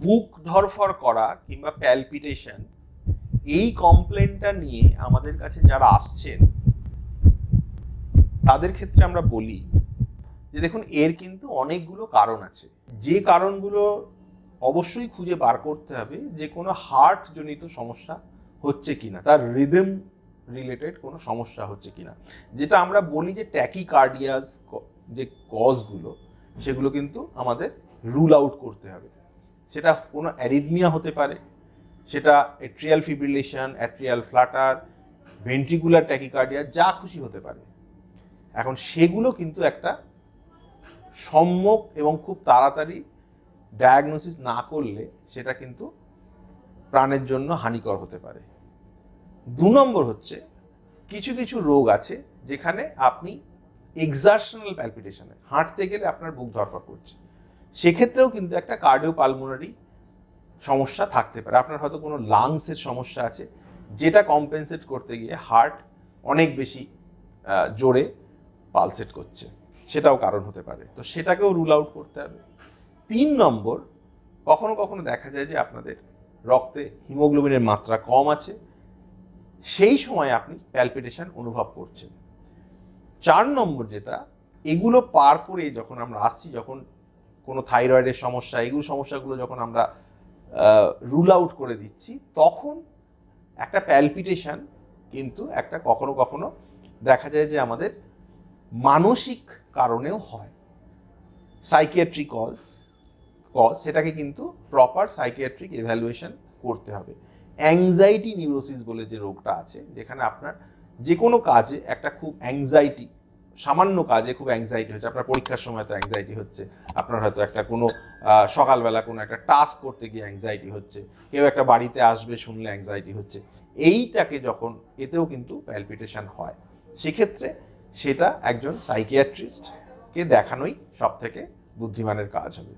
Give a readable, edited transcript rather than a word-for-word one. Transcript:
বুক ধরফর করা কিংবা প্যালপিটেশন, এই কমপ্লেনটা নিয়ে আমাদের কাছে যারা আসছেন তাদের ক্ষেত্রে আমরা বলি যে দেখুন, এর কিন্তু অনেকগুলো কারণ আছে। যে কারণগুলো অবশ্যই খুঁজে বার করতে হবে যে কোনো হার্ট জনিত সমস্যা হচ্ছে কিনা, তার রিদম রিলেটেড কোনো সমস্যা হচ্ছে কিনা। যেটা আমরা বলি যে ট্যাকিকার্ডিয়াস যে কজগুলো, সেগুলো কিন্তু আমাদের রুল আউট করতে হবে। সেটা কোনো অ্যারিথমিয়া হতে পারে, সেটা atrial fibrillation, atrial Flutter, ventricular tachycardia, যা খুশি হতে পারে। এখন সেগুলো কিন্তু একটা সম্যক এবং খুব তাড়াতাড়ি ডায়াগনোসিস না করলে সেটা কিন্তু প্রাণের জন্য হানিকর হতে পারে। 2 নম্বর হচ্ছে, কিছু কিছু রোগ আছে যেখানে আপনি এক্সারশনাল প্যালপিটেশনে হাঁটতে গেলে আপনার বুক ধরফর করছে, সেক্ষেত্রেও কিন্তু একটা কার্ডিওপালমোনারি সমস্যা থাকতে পারে। আপনার হয়তো কোনো লাংসের সমস্যা আছে, যেটা কম্পেনসেট করতে গিয়ে হার্ট অনেক বেশি জোরে পালসেট করছে, সেটাও কারণ হতে পারে। তো সেটাকেও রুল আউট করতে হবে। 3 নম্বর, কখনো কখনো দেখা যায় যে আপনাদের রক্তে হিমোগ্লোবিনের মাত্রা কম আছে, সেই সময় আপনি প্যালপিটেশন অনুভব করছেন। 4 নম্বর যেটা, এগুলো পার করে যখন আমরা আসছি, যখন কোনো থাইরয়েডের সমস্যা, এগুলো সমস্যাগুলো যখন আমরা রুল আউট করে দিচ্ছি, তখন একটা প্যালপিটেশন কিন্তু একটা কখনো কখনো দেখা যায় যে আমাদের মানসিক কারণেও হয়। সাইকিয়াট্রিক কজ, সেটাকে কিন্তু প্রপার সাইকিয়াট্রিক এভ্যালুয়েশন করতে হবে। অ্যাংজাইটি নিউরোসিস বলে যে রোগটা আছে, যেখানে আপনার যে কোনো কাজে একটা খুব অ্যাংজাইটি, সামান্য কাজে খুব অ্যাংজাইটি হচ্ছে, আপনার পরীক্ষার সময় তো অ্যাংজাইটি হচ্ছে, আপনার হয়তো একটা কোনো সকালবেলা কোনো একটা টাস্ক করতে গিয়ে অ্যাংজাইটি হচ্ছে, কেউ একটা বাড়িতে আসবে শুনলে অ্যাংজাইটি হচ্ছে, এইটাকে যখন, এতেও কিন্তু প্যালপিটেশন হয়। সেক্ষেত্রে সেটা একজন সাইকিয়াট্রিস্টকে দেখানোই সব থেকে বুদ্ধিমানের কাজ হবে।